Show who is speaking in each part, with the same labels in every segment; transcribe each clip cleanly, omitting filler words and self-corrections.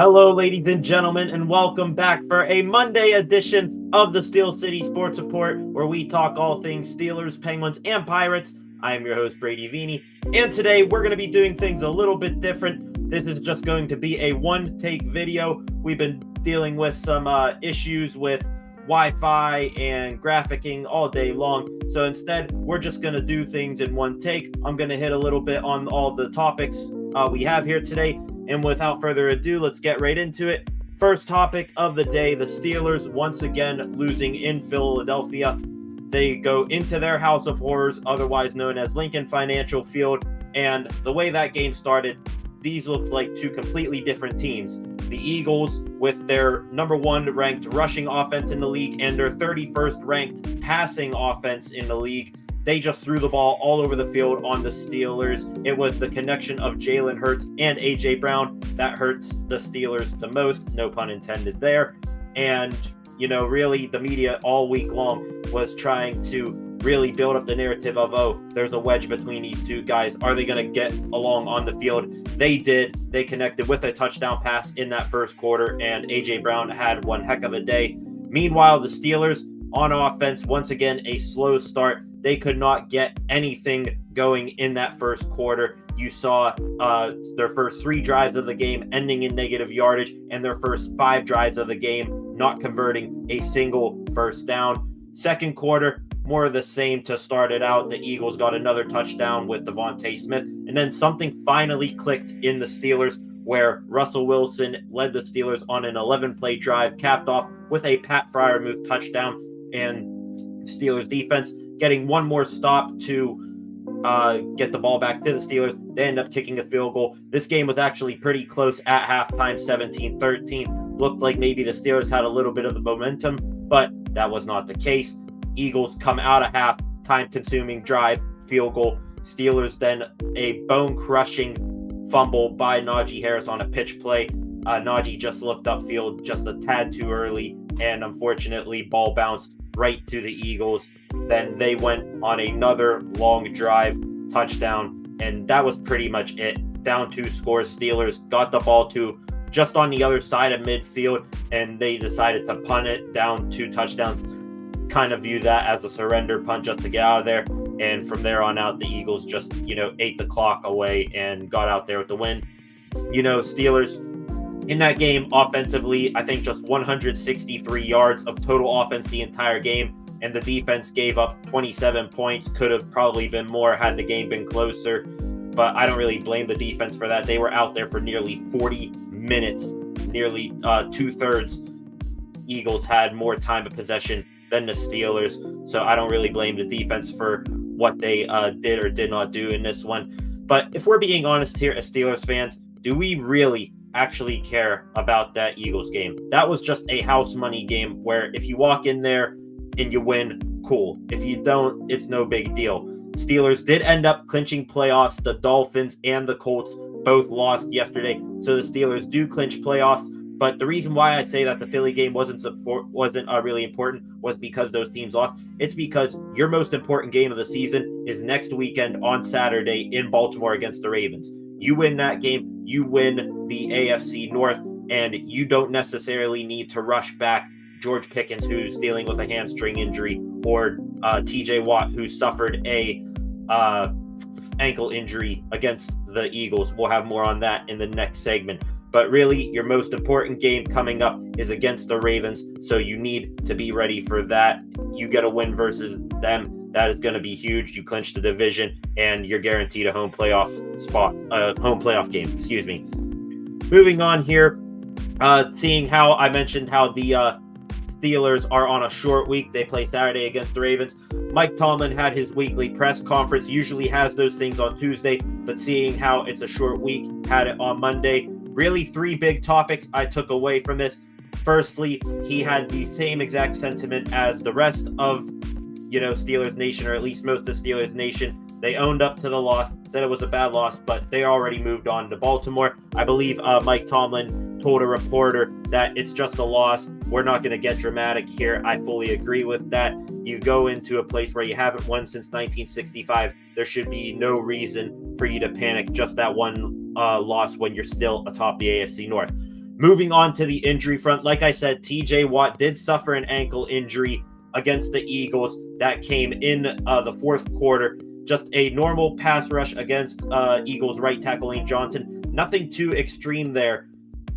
Speaker 1: Hello, ladies and gentlemen, and welcome back for a Monday edition of the Steel City Sports Report, where we talk all things Steelers, Penguins, and Pirates. I am your host, Brady Vini, and today we're going to be doing things a little bit different. This is just going to be a one-take video. We've been dealing with some issues with Wi-Fi and graphicking all day long, so instead, we're just going to do things in one take. I'm going to hit a little bit on all the topics we have here today. And without further ado, let's get right into it. First topic of the day, the Steelers once again losing in Philadelphia. They go into their house of horrors, otherwise known as Lincoln Financial Field. And the way that game started, these looked like two completely different teams. The Eagles, with their number one ranked rushing offense in the league and their 31st ranked passing offense in the league, they just threw the ball all over the field on the Steelers. It was the connection of Jalen Hurts and A.J. Brown that hurts the Steelers the most, no pun intended there. And, really the media all week long was trying to really build up the narrative of, there's a wedge between these two guys. Are they going to get along on the field? They did. They connected with a touchdown pass in that first quarter, and A.J. Brown had one heck of a day. Meanwhile, the Steelers on offense, once again, a slow start. They could not get anything going in that first quarter. You saw their first 3 drives of the game ending in negative yardage, and their first 5 drives of the game not converting a single first down. Second quarter, more of the same to start it out. The Eagles got another touchdown with Devontae Smith, and then something finally clicked in the Steelers, where Russell Wilson led the Steelers on an 11-play drive, capped off with a Pat Freiermuth touchdown, and Steelers defense getting one more stop to get the ball back to the Steelers. They end up kicking a field goal. This game was actually pretty close at halftime, 17-13. Looked like maybe the Steelers had a little bit of the momentum, but that was not the case. Eagles come out of half, time-consuming drive, field goal. Steelers then a bone-crushing fumble by Najee Harris on a pitch play. Najee just looked upfield just a tad too early, and unfortunately, ball bounced right to the Eagles. Then they went on another long drive, touchdown, and that was pretty much it. Down 2 scores. Steelers got the ball to just on the other side of midfield, and they decided to punt it down 2 touchdowns. Kind of view that as a surrender punt just to get out of there. And from there on out, the Eagles just, ate the clock away and got out there with the win. Steelers in that game, offensively, I think just 163 yards of total offense the entire game, and the defense gave up 27 points. Could have probably been more had the game been closer, but I don't really blame the defense for that. They were out there for nearly 40 minutes, nearly 2/3. Eagles had more time of possession than the Steelers, so I don't really blame the defense for what they did or did not do in this one. But if we're being honest here as Steelers fans, do we really actually care about that Eagles game? That was just a house money game where if you walk in there and you win, cool. If you don't, it's no big deal. Steelers did end up clinching playoffs. The Dolphins and the Colts both lost yesterday, so the Steelers do clinch playoffs. But the reason why I say that the Philly game wasn't really important was because those teams lost. It's because your most important game of the season is next weekend on Saturday in Baltimore against the Ravens. You win that game, you win the AFC North, and you don't necessarily need to rush back George Pickens, who's dealing with a hamstring injury, or TJ Watt, who suffered a ankle injury against the Eagles. We'll have more on that in the next segment. But really, your most important game coming up is against the Ravens, so you need to be ready for that. You get a win versus them. That is going to be huge. You clinch the division, and you're guaranteed a home playoff game. Moving on here, seeing how I mentioned how the Steelers are on a short week. They play Saturday against the Ravens. Mike Tomlin had his weekly press conference, usually has those things on Tuesday, but seeing how it's a short week, had it on Monday. Really 3 big topics I took away from this. Firstly, he had the same exact sentiment as the rest of, Steelers Nation, or at least most of Steelers Nation. They owned up to the loss, said it was a bad loss, but they already moved on to Baltimore. I believe Mike Tomlin told a reporter that it's just a loss. We're not going to get dramatic here. I fully agree with that. You go into a place where you haven't won since 1965. There should be no reason for you to panic just that one loss when you're still atop the AFC North. moving on to the injury front, like I said, TJ Watt did suffer an ankle injury against the Eagles that came in the fourth quarter. Just a normal pass rush against Eagles right tackle Lane Johnson. Nothing too extreme there,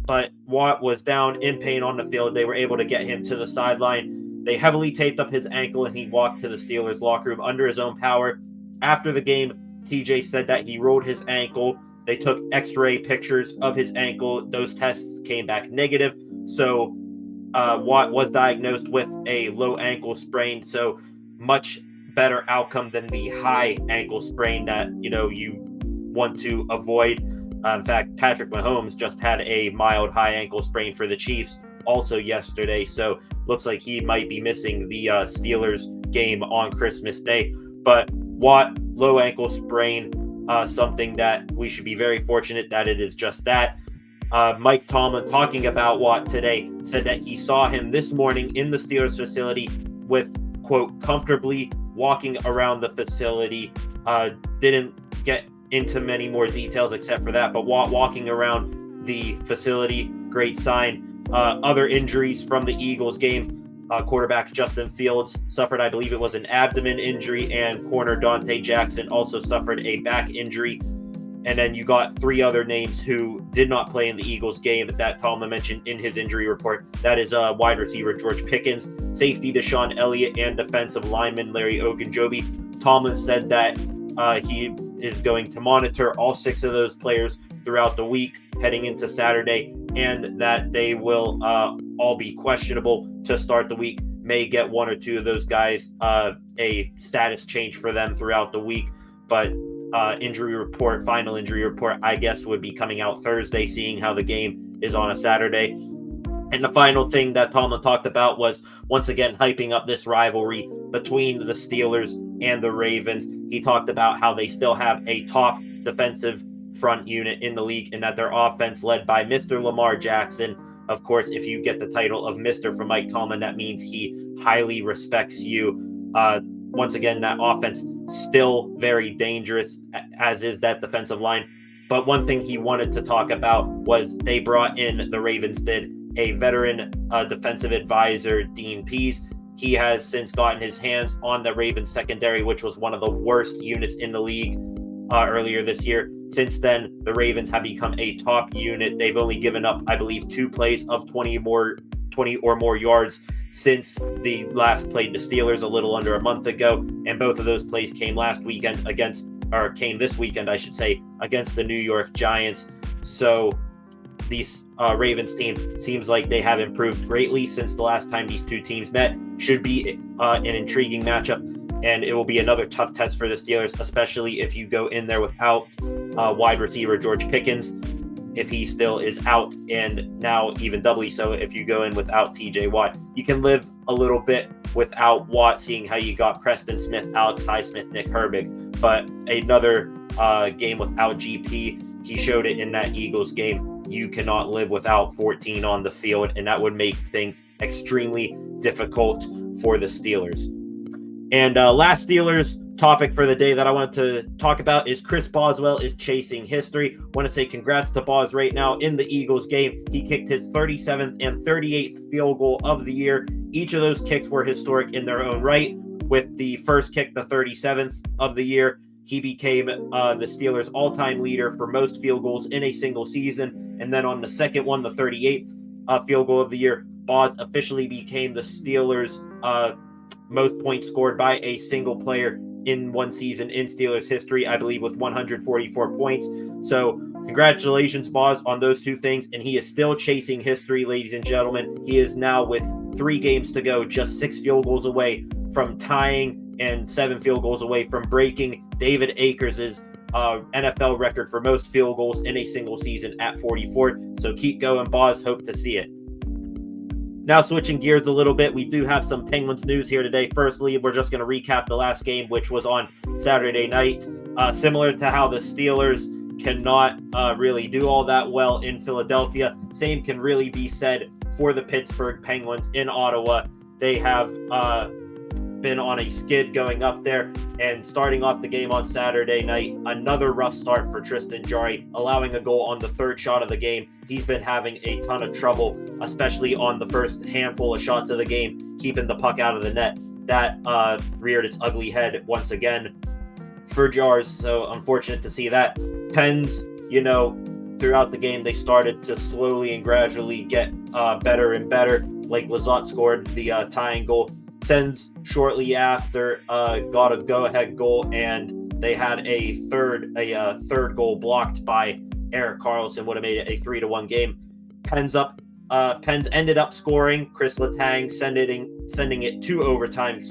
Speaker 1: but Watt was down in pain on the field. They were able to get him to the sideline. They heavily taped up his ankle, and he walked to the Steelers locker room under his own power. After the game, TJ said that he rolled his ankle. They took x-ray pictures of his ankle. Those tests came back negative. So Watt was diagnosed with a low ankle sprain. So much better outcome than the high ankle sprain that, you want to avoid. In fact, Patrick Mahomes just had a mild high ankle sprain for the Chiefs also yesterday. So looks like he might be missing the Steelers game on Christmas Day. But Watt, low ankle sprain, something that we should be very fortunate that it is just that. Mike Tomlin, talking about Watt today, said that he saw him this morning in the Steelers facility with, quote, comfortably walking around the facility. Didn't get into many more details except for that, but Watt walking around the facility, great sign. Other injuries from the Eagles game. Quarterback Justin Fields suffered, I believe it was an abdomen injury, and corner Dante Jackson also suffered a back injury. And then you got three other names who did not play in the Eagles game that Tomlin mentioned in his injury report. That is wide receiver George Pickens, safety Deshaun Elliott, and defensive lineman Larry Ogunjobi. Tomlin said that he is going to monitor all six of those players throughout the week heading into Saturday, and that they will all be questionable to start the week. May get one or two of those guys a status change for them throughout the week, but final injury report, I guess, would be coming out Thursday, seeing how the game is on a Saturday. And the final thing that Tomlin talked about was, once again, hyping up this rivalry between the Steelers and the Ravens. He talked about how they still have a top defensive front unit in the league, and that their offense, led by Mr. Lamar Jackson. Of course, if you get the title of Mr. from Mike Tomlin, that means he highly respects you. Once again, that offense still very dangerous, as is that defensive line. But one thing he wanted to talk about was the Ravens did, a veteran defensive advisor, Dean Pease. He has since gotten his hands on the Ravens secondary, which was one of the worst units in the league earlier this year. Since then, the Ravens have become a top unit. They've only given up, I believe, 2 plays of 20 or more yards since the last played the Steelers a little under a month ago. And both of those plays came this weekend, I should say, against the New York Giants. So these Ravens team seems like they have improved greatly since the last time these two teams met. Should be an intriguing matchup, and it will be another tough test for the Steelers, especially if you go in there without wide receiver George Pickens, if he still is out, and now even doubly so if you go in without TJ Watt. You can live a little bit without Watt, seeing how you got Preston Smith, Alex Highsmith, Nick Herbig, but another game without GP, he showed it in that Eagles game. You cannot live without 14 on the field, and that would make things extremely difficult for the Steelers. And last Steelers topic for the day that I want to talk about is Chris Boswell is chasing history. Want to say congrats to Bos right now in the Eagles game. He kicked his 37th and 38th field goal of the year. Each of those kicks were historic in their own right. With the first kick, the 37th of the year, he became the Steelers' all-time leader for most field goals in a single season. And then on the second one, the 38th field goal of the year, Bos officially became the Steelers' most points scored by a single player in one season in Steelers history, I believe, with 144 points. So congratulations, Bos, on those two things. And he is still chasing history, ladies and gentlemen. He is now, with 3 games to go, just 6 field goals away from tying and 7 field goals away from breaking David Akers' NFL record for most field goals in a single season at 44. So keep going, Bos. Hope to see it. Now, switching gears a little bit, we do have some Penguins news here today. Firstly, we're just going to recap the last game, which was on Saturday night. Similar to how the Steelers cannot really do all that well in Philadelphia, same can really be said for the Pittsburgh Penguins in Ottawa. They have been on a skid going up there, and starting off the game on Saturday night, another rough start for Tristan Jarry, allowing a goal on the third shot of the game. He's been having a ton of trouble, especially on the first handful of shots of the game, keeping the puck out of the net. That reared its ugly head once again for Jars, so unfortunate to see that. Pens, throughout the game, they started to slowly and gradually get better and better. Blake Lizotte scored the tying goal. Sens shortly after got a go-ahead goal, and they had a third goal blocked by Erik Karlsson. Would have made it a 3-1 game. Pens ended up scoring. Chris Letang sending it to overtime.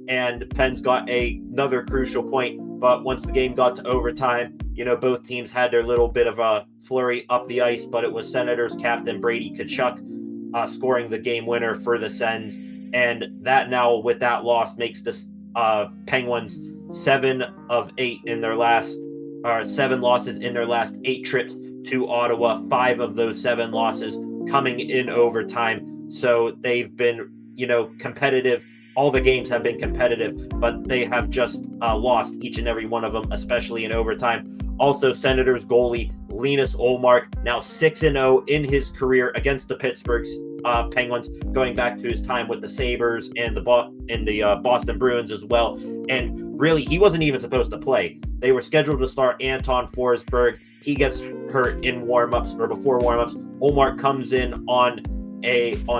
Speaker 1: And Pens got another crucial point. But once the game got to overtime, both teams had their little bit of a flurry up the ice, but it was Senators captain Brady Tkachuk scoring the game winner for the Sens. And that now, with that loss, makes the Penguins 7 losses in their last 8 trips to Ottawa. 5 of those 7 losses coming in overtime. So they've been, competitive. All the games have been competitive, but they have just lost each and every one of them, especially in overtime. Also, Senators goalie Linus Ullmark, now 6-0 in his career against the Pittsburgh Penguins, going back to his time with the Sabres and the Boston Bruins as well. And really, he wasn't even supposed to play. They were scheduled to start Anton Forsberg. He gets hurt in warm-ups or before warm-ups. Ullmark comes in on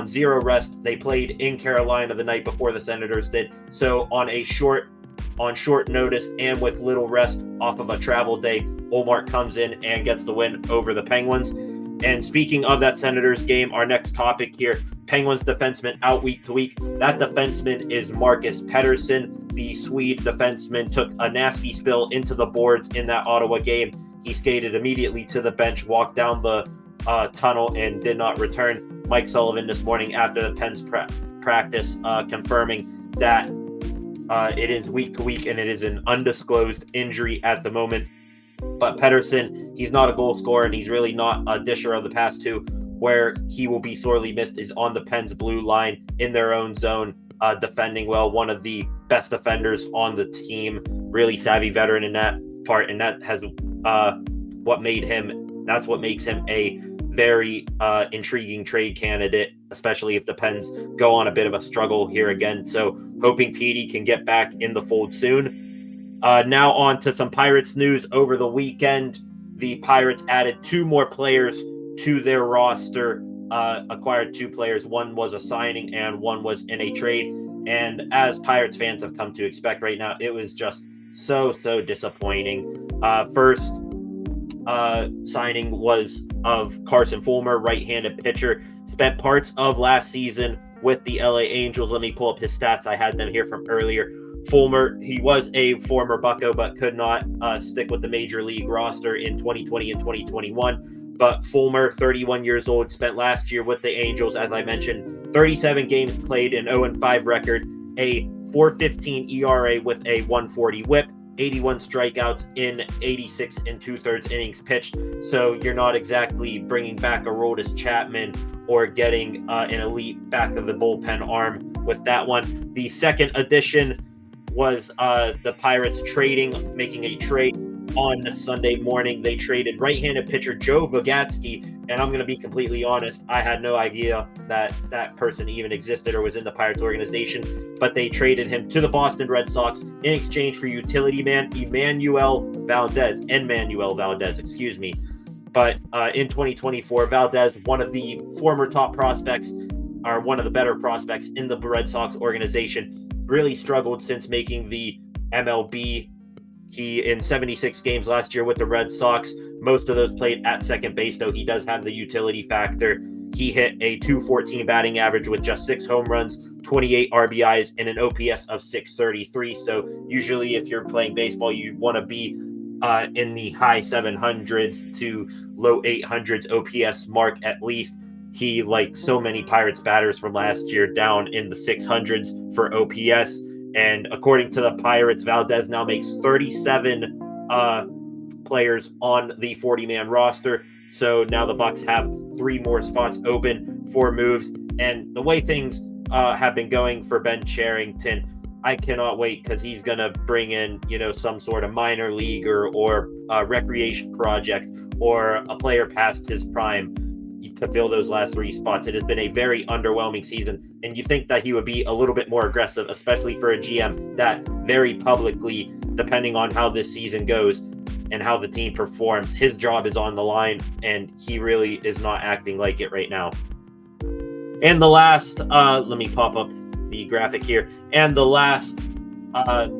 Speaker 1: zero rest. They played in Carolina the night before the Senators did. So on short notice and with little rest off of a travel day, Ullmark comes in and gets the win over the Penguins. And speaking of that Senators game, our next topic here, Penguins defenseman out week to week. That defenseman is Marcus Pettersson. The Swede defenseman took a nasty spill into the boards in that Ottawa game. He skated immediately to the bench, walked down the tunnel, and did not return. Mike Sullivan this morning after the Pens practice confirming that it is week to week and it is an undisclosed injury at the moment. But Pettersson, he's not a goal scorer, and he's really not a disher of the past two. Where he will be sorely missed is on the Pens blue line in their own zone, defending well. One of the best defenders on the team, really savvy veteran in that part, and that has what makes him a very intriguing trade candidate, especially if the Pens go on a bit of a struggle here again. So hoping Petey can get back in the fold soon. Now on to some Pirates news. Over the weekend, the Pirates added 2 more players to their roster, acquired 2 players. One was a signing and one was in a trade. And as Pirates fans have come to expect right now, it was just so disappointing. First signing was of Carson Fulmer, right-handed pitcher. Spent parts of last season with the LA Angels. Let me pull up his stats. I had them here from earlier. Fulmer, he was a former Bucco, but could not stick with the major league roster in 2020 and 2021. But Fulmer, 31 years old, spent last year with the Angels, as I mentioned, 37 games played, an 0-5 record, a 4.15 ERA with a 1.40 WHIP, 81 strikeouts in 86 2/3 innings pitched. So you're not exactly bringing back a Aroldis Chapman or getting an elite back of the bullpen arm with that one. The second addition was the Pirates making a trade on Sunday morning. They traded right-handed pitcher Joe Vogatsky, and I'm going to be completely honest, I had no idea that that person even existed or was in the Pirates organization, but they traded him to the Boston Red Sox in exchange for utility man Emmanuel Valdez. But in 2024, Valdez, one of the former top prospects, or one of the better prospects in the Red Sox organization, really struggled since making the MLB. He, in 76 games last year with the Red Sox, most of those played at second base, though he does have the utility factor. He hit a .214 batting average with just 6 home runs, 28 RBIs, and an OPS of 633. So usually if you're playing baseball, you want to be in the high 700s to low 800s OPS mark at least. He, like so many Pirates batters from last year, down in the 600s for OPS. And according to the Pirates, Valdez now makes 37 players on the 40-man roster. So now the Bucks have 3 more spots open for moves. And the way things have been going for Ben Cherington, I cannot wait because he's going to bring in, some sort of minor league or recreation project or a player past his prime to fill those last 3 spots. It has been a very underwhelming season, and you think that he would be a little bit more aggressive, especially for a GM that very publicly, depending on how this season goes and how the team performs, his job is on the line, and he really is not acting like it right now. And the last, let me pop up the graphic here, and the last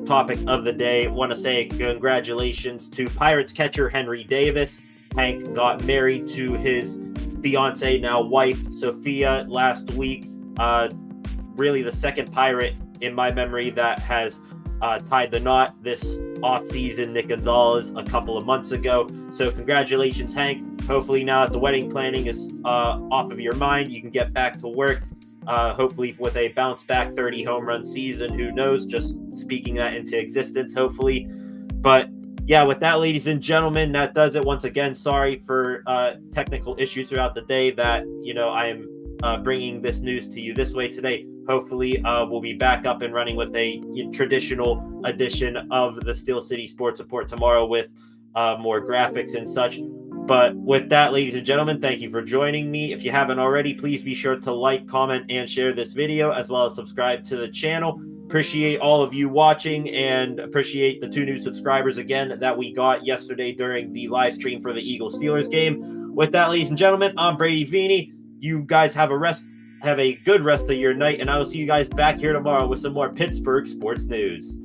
Speaker 1: topic of the day, I want to say congratulations to Pirates catcher Henry Davis. Hank got married to his fiance, now wife, Sophia, last week. Really the second Pirate in my memory that has tied the knot this offseason. Nick Gonzalez a couple of months ago. So congratulations, Hank. Hopefully now that the wedding planning is off of your mind, you can get back to work. Hopefully with a bounce back 30 home run season. Who knows? Just speaking that into existence, hopefully. But yeah, with that, ladies and gentlemen, that does it. Once again, sorry for technical issues throughout the day that, I am bringing this news to you this way today. Hopefully, we'll be back up and running with a traditional edition of the Steel City Sports Report tomorrow with more graphics and such. But with that, ladies and gentlemen, thank you for joining me. If you haven't already, please be sure to like, comment, and share this video, as well as subscribe to the channel. Appreciate all of you watching and appreciate the 2 new subscribers again that we got yesterday during the live stream for the Eagles-Steelers game. With that, ladies and gentlemen, I'm Brady Vini. You guys have a good rest of your night, and I will see you guys back here tomorrow with some more Pittsburgh sports news.